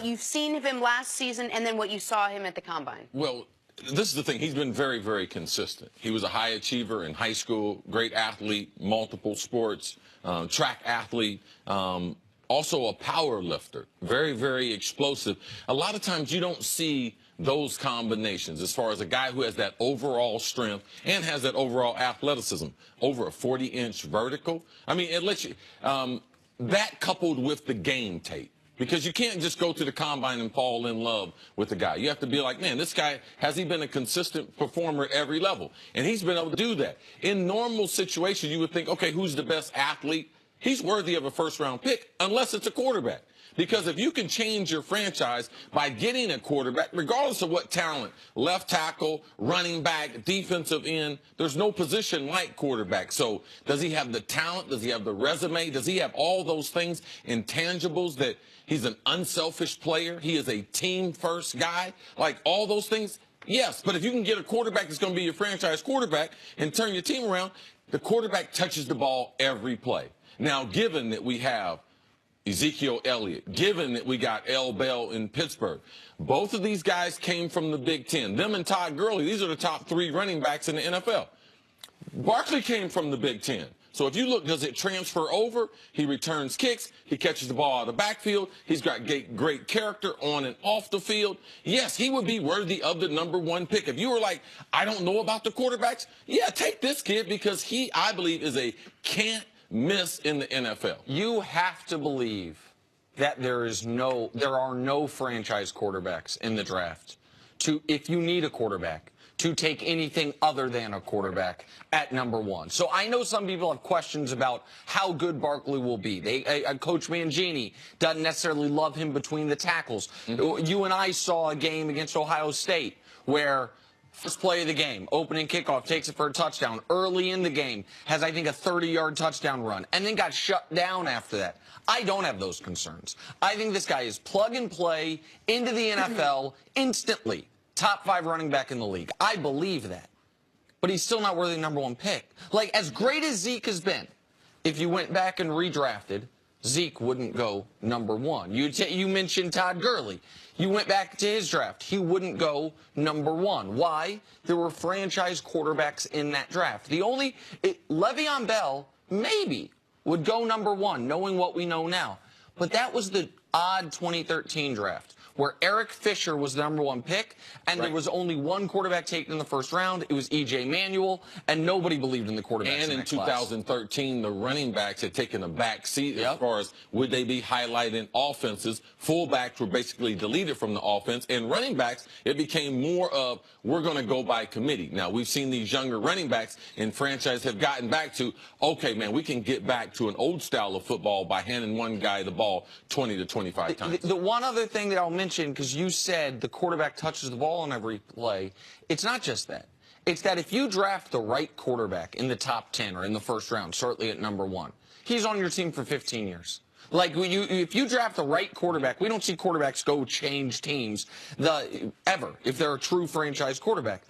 you've seen of him last season and then what you saw him at the Combine? Well, this is the thing. He's been very, very consistent. He was a high achiever in high school, great athlete, multiple sports, track athlete, also a power lifter, very, very explosive. A lot of times you don't see those combinations as far as a guy who has that overall strength and has that overall athleticism, over a 40-inch vertical. I mean, it lets you, that coupled with the game tape. Because you can't just go to the Combine and fall in love with the guy. You have to be like, man, this guy, has he been a consistent performer at every level? And he's been able to do that. In normal situations, you would think, okay, who's the best athlete? He's worthy of a first-round pick, unless it's a quarterback. Because if you can change your franchise by getting a quarterback, regardless of what talent, left tackle, running back, defensive end, there's no position like quarterback. So does he have the talent? Does he have the resume? Does he have all those things, intangibles, that he's an unselfish player? He is a team-first guy? Like all those things? Yes, but if you can get a quarterback that's going to be your franchise quarterback and turn your team around, the quarterback touches the ball every play. Now, given that we have Ezekiel Elliott, given that we got L. Bell in Pittsburgh, both of these guys came from the Big Ten. Them and Todd Gurley, these are the top 3 running backs in the NFL. Barkley came from the Big Ten. So if you look, does it transfer over? He returns kicks. He catches the ball out of the backfield. He's got great character on and off the field. Yes, he would be worthy of the #1 pick. If you were like, I don't know about the quarterbacks, yeah, take this kid because he, I believe, is a can't miss in the NFL. You have to believe that there are no franchise quarterbacks in the draft. If you need a quarterback, to take anything other than a quarterback at #1. So I know some people have questions about how good Barkley will be. Coach Mangini doesn't necessarily love him between the tackles. You and I saw a game against Ohio State where first play of the game, opening kickoff, takes it for a touchdown. Early in the game, has, I think, a 30-yard touchdown run, and then got shut down after that. I don't have those concerns. I think this guy is plug and play into the NFL instantly. Top 5 running back in the league. I believe that. But he's still not worthy of the #1 pick. Like, as great as Zeke has been, if you went back and redrafted, Zeke wouldn't go #1. You mentioned Todd Gurley. You went back to his draft. He wouldn't go #1. Why? There were franchise quarterbacks in that draft. Le'Veon Bell, maybe, would go #1, knowing what we know now. But that was the odd 2013 draft, where Eric Fisher was the #1 pick, and there was only one quarterback taken in the first round. It was E.J. Manuel, and nobody believed in the quarterbacks. And in 2013, the running backs had taken a back seat as far as would they be highlighted in offenses. Fullbacks were basically deleted from the offense, and running backs, it became more of, we're going to go by committee. Now, we've seen these younger running backs in franchise have gotten back to, okay, man, we can get back to an old style of football by handing one guy the ball 20 to 25 times. The one other thing that I'll mention, because you said the quarterback touches the ball on every play, it's not just that. It's that if you draft the right quarterback in the top 10 or in the first round, certainly at #1, he's on your team for 15 years. Like, if you draft the right quarterback, we don't see quarterbacks go change teams ever if they're a true franchise quarterback.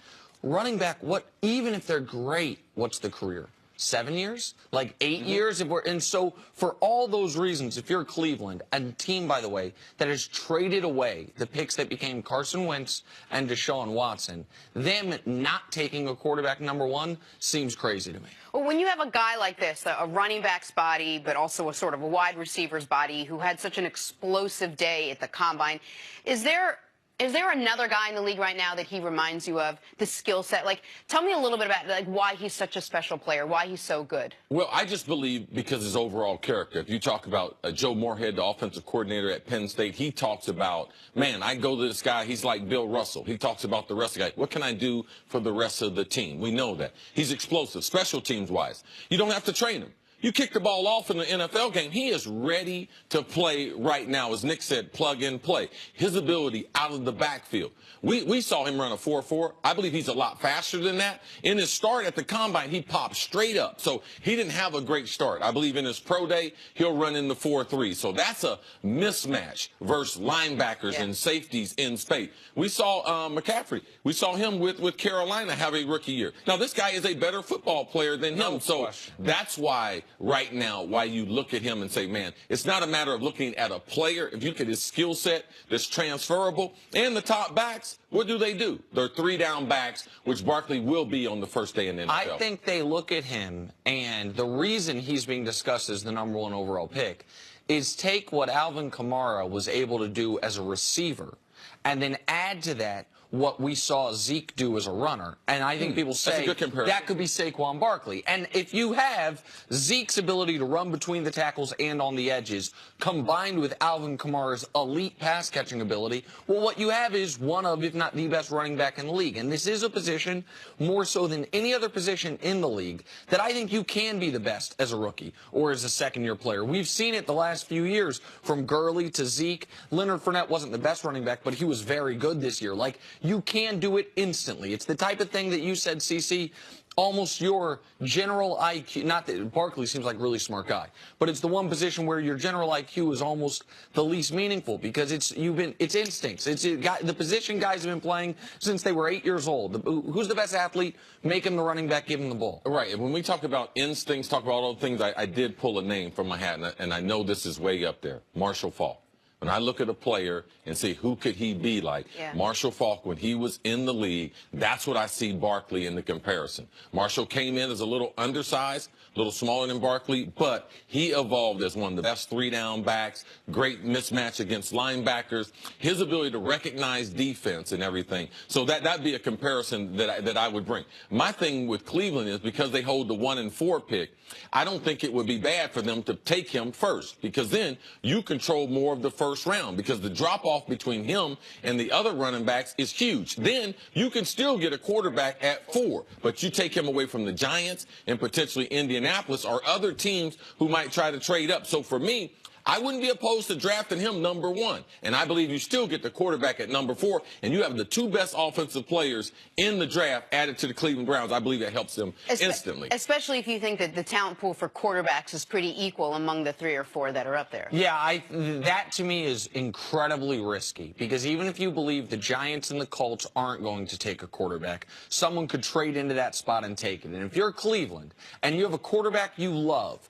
Running back, even if they're great, what's the career? 7 years? Like 8 years? And so for all those reasons, if you're Cleveland, a team, by the way, that has traded away the picks that became Carson Wentz and Deshaun Watson, them not taking a quarterback #1 seems crazy to me. Well, when you have a guy like this, a running back's body, but also a sort of a wide receiver's body who had such an explosive day at the Combine, is there another guy in the league right now that he reminds you of, the skill set? Like, tell me a little bit about why he's such a special player, why he's so good. Well, I just believe because his overall character. If you talk about Joe Moorhead, the offensive coordinator at Penn State, he talks about, man, I go to this guy, he's like Bill Russell. He talks about the rest of the guy. What can I do for the rest of the team? We know that. He's explosive, special teams-wise. You don't have to train him. You kick the ball off in the NFL game, he is ready to play right now. As Nick said, plug and play. His ability out of the backfield. We saw him run a 4.4. I believe he's a lot faster than that. In his start at the Combine, he popped straight up. So he didn't have a great start. I believe in his pro day, he'll run in the 4.3. So that's a mismatch versus linebackers and safeties in space. We saw McCaffrey. We saw him with Carolina have a rookie year. Now, this guy is a better football player than him. So that's why right now why you look at him and say, man, it's not a matter of looking at a player. If you look at his skill set that's transferable, and the top backs, what do? They're 3-down backs, which Barkley will be on the first day in the NFL. I think they look at him, and the reason he's being discussed as the #1 overall pick is take what Alvin Kamara was able to do as a receiver and then add to that what we saw Zeke do as a runner. And I think people say that could be Saquon Barkley. And if you have Zeke's ability to run between the tackles and on the edges, combined with Alvin Kamara's elite pass-catching ability, well, what you have is one of, if not the best running back in the league. And this is a position, more so than any other position in the league, that I think you can be the best as a rookie or as a second-year player. We've seen it the last few years, from Gurley to Zeke. Leonard Fournette wasn't the best running back, but he was very good this year. Like, you can do it instantly. It's the type of thing that you said, CC, almost your general IQ, not that Barkley seems like a really smart guy, but it's the one position where your general IQ is almost the least meaningful, because it's instincts. The position guys have been playing since they were 8 years old. Who's the best athlete? Make him the running back, give him the ball. Right. And when we talk about instincts, talk about all the things, I did pull a name from my hat, and I know this is way up there. Marshall Faulk. When I look at a player and see who could he be like, Marshall Faulk, when he was in the league, that's what I see Barkley in the comparison. Marshall came in as a little undersized, a little smaller than Barkley, but he evolved as one of the best 3-down backs, great mismatch against linebackers, his ability to recognize defense and everything. So that'd be a comparison that I would bring. My thing with Cleveland is, because they hold the 1 and 4 pick, I don't think it would be bad for them to take him first, because then you control more of the first round, because the drop-off between him and the other running backs is huge. Then you can still get a quarterback at 4, but you take him away from the Giants and potentially Indianapolis or other teams who might try to trade up. So for me, I wouldn't be opposed to drafting him #1. And I believe you still get the quarterback at #4, and you have the 2 best offensive players in the draft added to the Cleveland Browns. I believe that helps them instantly. Especially if you think that the talent pool for quarterbacks is pretty equal among the 3 or 4 that are up there. Yeah, that to me is incredibly risky, because even if you believe the Giants and the Colts aren't going to take a quarterback, someone could trade into that spot and take it. And if you're Cleveland and you have a quarterback you love,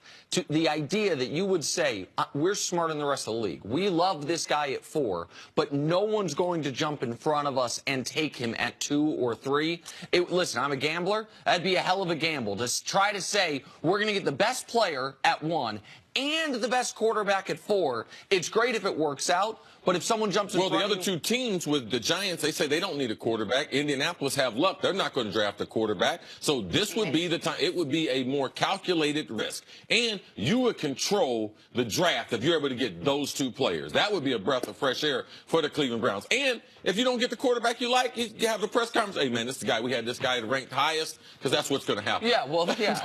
the idea that you would say, we're smarter than the rest of the league, we love this guy at 4, but no one's going to jump in front of us and take him at 2 or 3. Listen, I'm a gambler. That'd be a hell of a gamble to try to say we're going to get the best player at 1 and the best quarterback at 4. It's great if it works out, but if someone jumps in front of you... Well, the other 2 teams with the Giants, they say they don't need a quarterback. Indianapolis have luck. They're not going to draft a quarterback. So this would be the time. It would be a more calculated risk. And you would control the draft if you're able to get those 2 players. That would be a breath of fresh air for the Cleveland Browns. And if you don't get the quarterback you like, you have the press conference. Hey, man, this is the guy. We had this guy ranked highest, because that's what's going to happen. Yeah, well, yeah.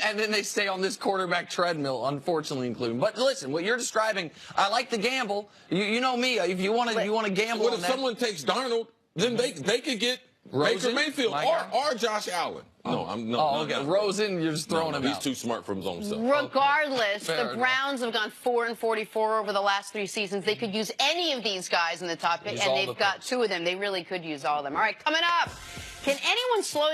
and then they stay on this quarterback treadmill, unfortunately, in Cleveland. But listen, what you're describing, I like the gamble. You know me. If you want to gamble, what if someone takes Darnold? Then they could get Baker Mayfield or Josh Allen. Rosen, you're just throwing him out. He's too smart for his own self. Regardless, the Browns have gone 4 and 44 over the last 3 seasons. They could use any of these guys in the top pick, and they've got 2 of them. They really could use all of them. All right, coming up, can anyone slow